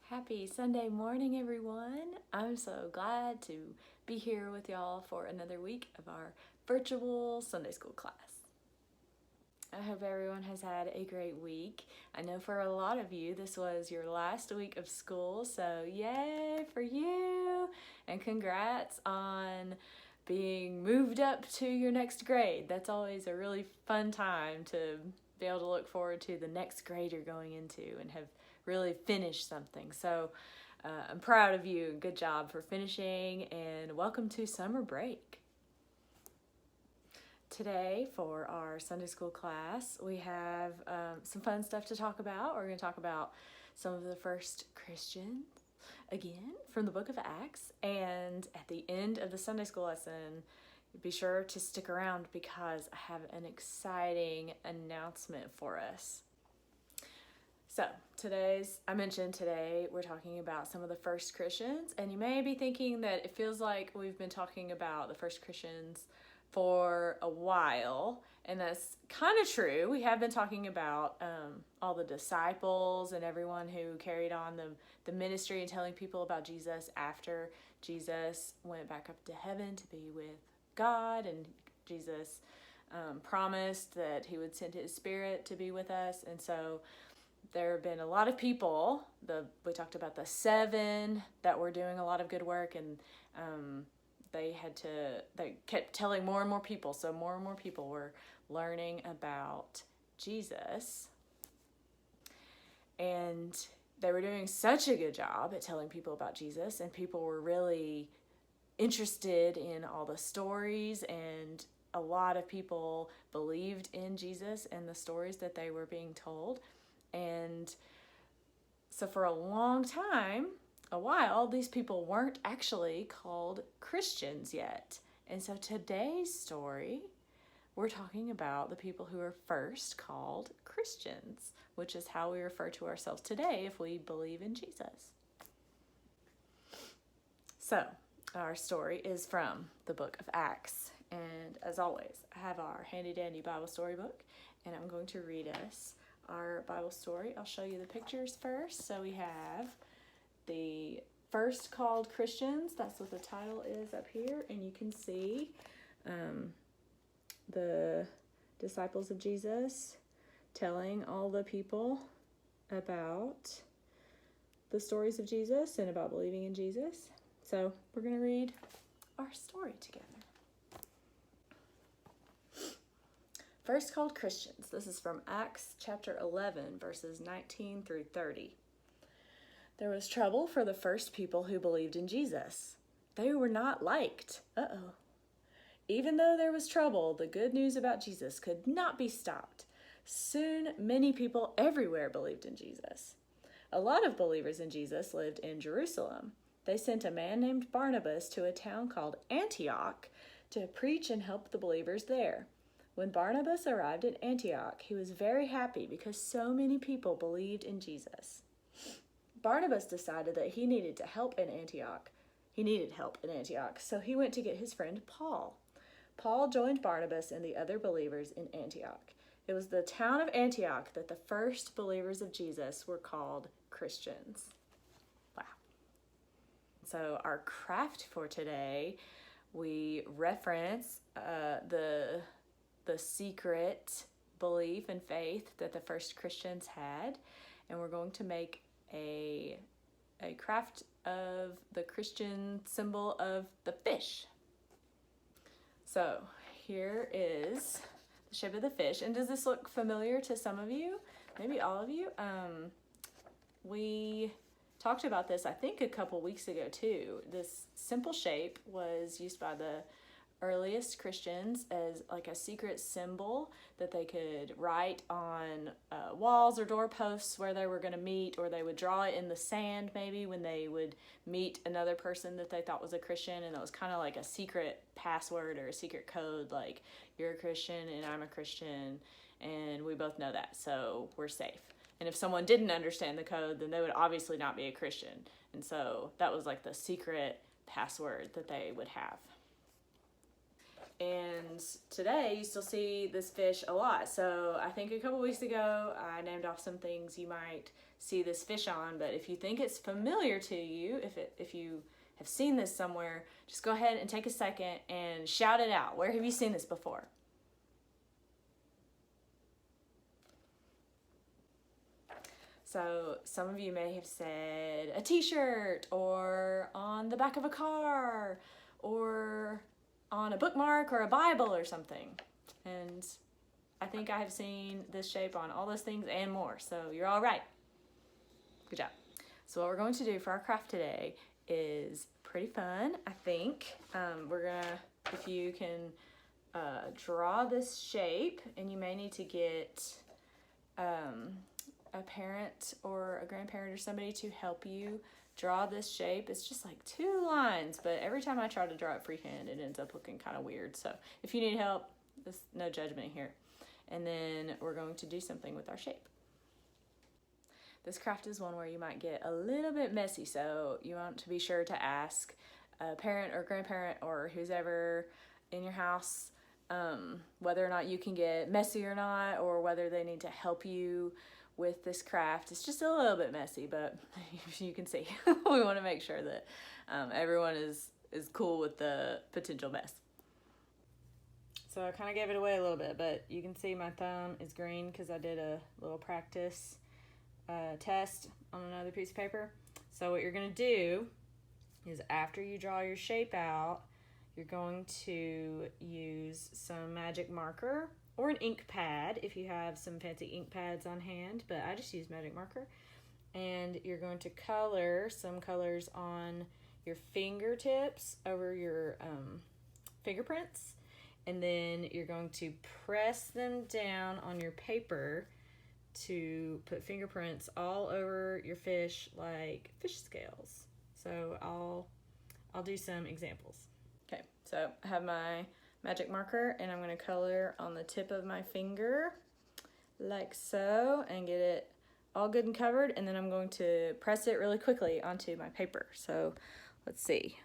Happy Sunday morning, everyone. I'm so glad to be here with y'all for another week of our virtual Sunday school class. I hope everyone has had a great week. I know for a lot of you, this was your last week of school, so yay for you, and congrats on being moved up to your next grade. That's always a really fun time to be able to look forward to the next grade you're going into and have really finished something. So I'm proud of you. Good job for finishing, and welcome to summer break. Today for our Sunday school class, we have some fun stuff to talk about. We're going to talk about some of the first Christians, again, from the book of Acts. And at the end of the Sunday school lesson, be sure to stick around because I have an exciting announcement for us. So I mentioned today we're talking about some of the first Christians, and you may be thinking that it feels like we've been talking about the first Christians for a while, and that's kind of true. We have been talking about all the disciples and everyone who carried on the ministry and telling people about Jesus after Jesus went back up to heaven to be with God, and Jesus promised that he would send his spirit to be with us. And so there have been a lot of people. We talked about the 7 that were doing a lot of good work, and they kept telling more and more people. So more and more people were learning about Jesus, and they were doing such a good job at telling people about Jesus, and people were really interested in all the stories, and a lot of people believed in Jesus and the stories that they were being told. And so for a while, these people weren't actually called Christians yet. And so today's story, we're talking about the people who are first called Christians, which is how we refer to ourselves today if we believe in Jesus. So our story is from the book of Acts. And as always, I have our handy dandy Bible storybook, and I'm going to read us our Bible story. I'll show you the pictures first. So we have the first called Christians. That's what the title is up here. And you can see the disciples of Jesus telling all the people about the stories of Jesus and about believing in Jesus. So we're going to read our story together. First called Christians. This is from Acts chapter 11, verses 19 through 30. There was trouble for the first people who believed in Jesus. They were not liked. Even though there was trouble, the good news about Jesus could not be stopped. Soon, many people everywhere believed in Jesus. A lot of believers in Jesus lived in Jerusalem. They sent a man named Barnabas to a town called Antioch to preach and help the believers there. When Barnabas arrived at Antioch, he was very happy because so many people believed in Jesus. Barnabas decided that he needed help in Antioch, so he went to get his friend Paul. Paul joined Barnabas and the other believers in Antioch. It was the town of Antioch that the first believers of Jesus were called Christians. Wow. So our craft for today, we reference the secret belief and faith that the first Christians had, and we're going to make a craft of the Christian symbol of the fish. So here is the shape of the fish, and does this look familiar to some of you? Maybe all of you? We talked about this, I think, a couple weeks ago too. This simple shape was used by the earliest Christians as like a secret symbol that they could write on walls or doorposts where they were going to meet, or they would draw it in the sand maybe when they would meet another person that they thought was a Christian, and it was kind of like a secret password or a secret code, like you're a Christian and I'm a Christian and we both know that, so we're safe. And if someone didn't understand the code, then they would obviously not be a Christian, and so that was like the secret password that they would have. And today you still see this fish a lot. So I think a couple weeks ago I named off some things you might see this fish on, but if you think it's familiar to you, if you have seen this somewhere, just go ahead and take a second and shout it out. Where have you seen this before? So some of you may have said a t-shirt, or on the back of a car, or on a bookmark or a Bible or something. And I think I have seen this shape on all those things and more, so you're all right. Good job. So what we're going to do for our craft today is pretty fun, I think. We're gonna, if you can draw this shape, and you may need to get a parent or a grandparent or somebody to help you draw this shape. It's just like 2 lines, but every time I try to draw it freehand, it ends up looking kind of weird. So if you need help, there's no judgment here. And then we're going to do something with our shape. This craft is one where you might get a little bit messy, so you want to be sure to ask a parent or grandparent or who's ever in your house whether or not you can get messy or not, or whether they need to help you with this craft. It's just a little bit messy, but you can see we want to make sure that everyone is cool with the potential mess. So I kind of gave it away a little bit, but you can see my thumb is green because I did a little practice test on another piece of paper. So what you're going to do is, after you draw your shape out, you're going to use some magic marker or an ink pad if you have some fancy ink pads on hand, but I just use magic marker. And you're going to color some colors on your fingertips over your fingerprints, and then you're going to press them down on your paper to put fingerprints all over your fish like fish scales. So I'll do some examples. Okay, so I have my magic marker, and I'm going to color on the tip of my finger like so, and get it all good and covered, and then I'm going to press it really quickly onto my paper. So let's see.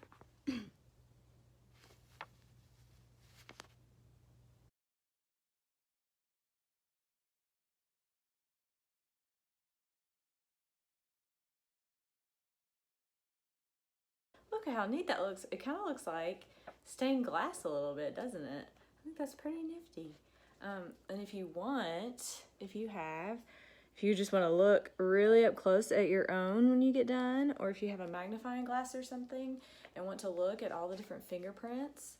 Look at how neat that looks. It kind of looks like stained glass a little bit, doesn't it? I think that's pretty nifty. And if you just want to look really up close at your own when you get done, or if you have a magnifying glass or something and want to look at all the different fingerprints,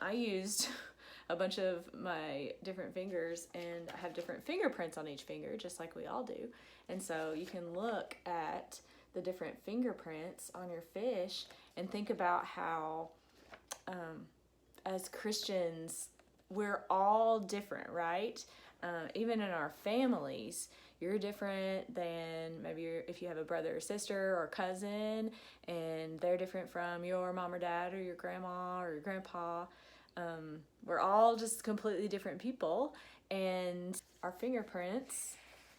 I used a bunch of my different fingers, and I have different fingerprints on each finger, just like we all do. And so you can look at the different fingerprints on your fish and think about how as Christians, we're all different, right? Even in our families, you're different than maybe if you have a brother or sister or cousin, and they're different from your mom or dad or your grandma or your grandpa. We're all just completely different people, and our fingerprints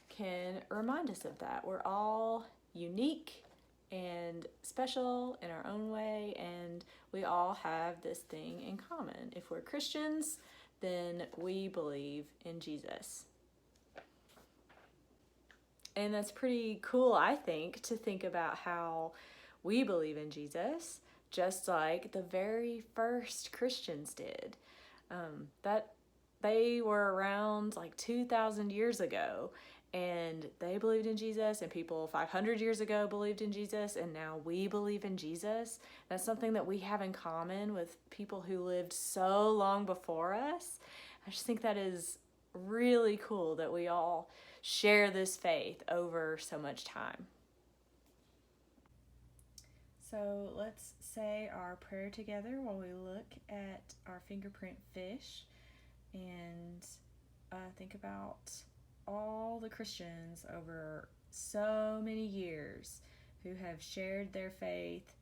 can remind us of that. We're all unique and special in our own way, and we all have this thing in common. If we're Christians, then we believe in Jesus. And that's pretty cool, I think, to think about how we believe in Jesus, just like the very first Christians did. That they were around like 2,000 years ago, and they believed in Jesus, and people 500 years ago believed in Jesus, and now we believe in Jesus. That's something that we have in common with people who lived so long before us. I just think that is really cool that we all share this faith over so much time. So let's say our prayer together while we look at our fingerprint fish, and think about all the Christians over so many years who have shared their faith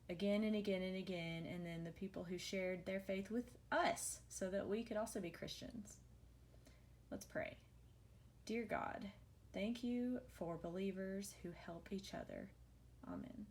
again and again and again, and then the people who shared their faith with us so that we could also be Christians. Let's pray. Dear God, thank you for believers who help each other. Amen.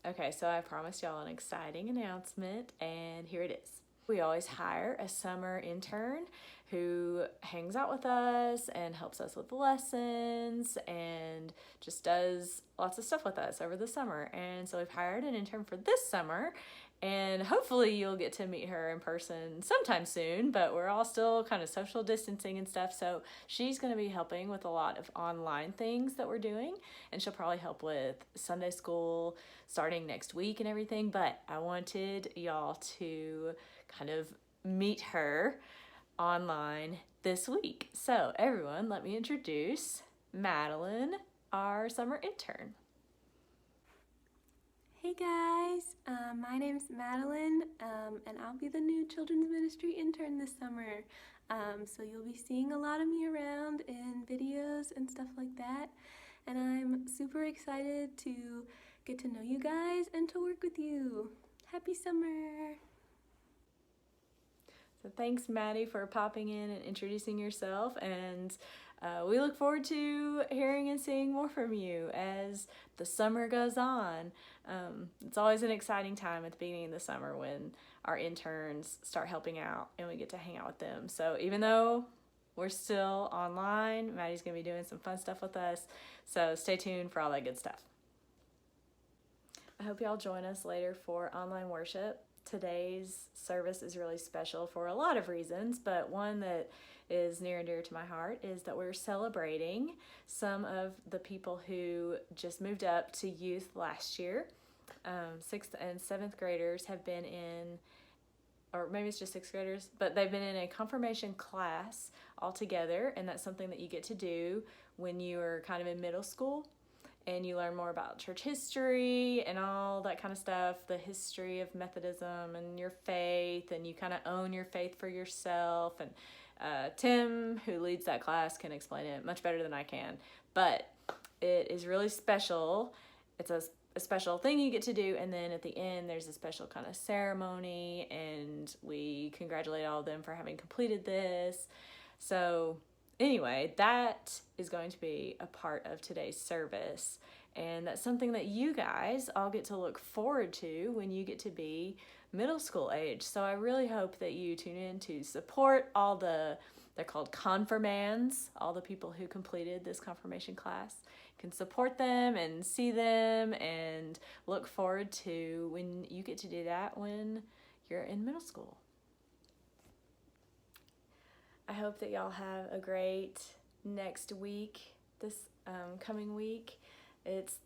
Okay, so I promised y'all an exciting announcement, and here it is. We always hire a summer intern who hangs out with us and helps us with the lessons and just does lots of stuff with us over the summer. And so we've hired an intern for this summer, and hopefully you'll get to meet her in person sometime soon, but we're all still kind of social distancing and stuff. So she's going to be helping with a lot of online things that we're doing, and she'll probably help with Sunday school starting next week and everything. But I wanted y'all to kind of meet her online this week. So everyone, let me introduce Madeline, our summer intern. Hey guys, my name's Madeline, and I'll be the new children's ministry intern this summer. So you'll be seeing a lot of me around in videos and stuff like that. And I'm super excited to get to know you guys and to work with you. Happy summer! So thanks, Maddie, for popping in and introducing yourself, and we look forward to hearing and seeing more from you as the summer goes on. It's always an exciting time at the beginning of the summer when our interns start helping out and we get to hang out with them. So even though we're still online, Maddie's going to be doing some fun stuff with us, so stay tuned for all that good stuff. I hope y'all join us later for online worship. Today's service is really special for a lot of reasons, but one that is near and dear to my heart is that we're celebrating some of the people who just moved up to youth last year. 6th and 7th graders have been in, or maybe it's just 6th graders, but they've been in a confirmation class all together, and that's something that you get to do when you are kind of in middle school. And you learn more about church history and all that kind of stuff, the history of Methodism and your faith, and you kind of own your faith for yourself. And Tim, who leads that class, can explain it much better than I can. But it is really special. It's a special thing you get to do, and then at the end there's a special kind of ceremony, and we congratulate all of them for having completed this. So anyway, that is going to be a part of today's service, and that's something that you guys all get to look forward to when you get to be middle school age. So I really hope that you tune in to support all they're called confirmands, all the people who completed this confirmation class. You can support them and see them and look forward to when you get to do that when you're in middle school. I hope that y'all have a great next week, this coming week. It's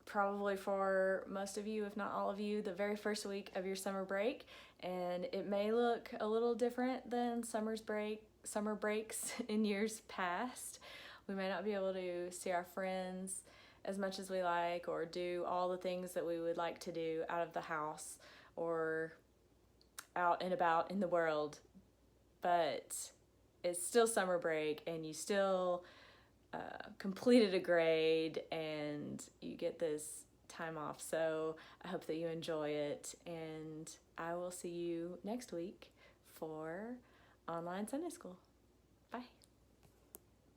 probably for most of you, if not all of you, the very first week of your summer break, and it may look a little different than summer breaks in years past. We may not be able to see our friends as much as we like, or do all the things that we would like to do out of the house or out and about in the world, but it's still summer break, and you still completed a grade, and you get this time off. So I hope that you enjoy it, and I will see you next week for online Sunday school. Bye.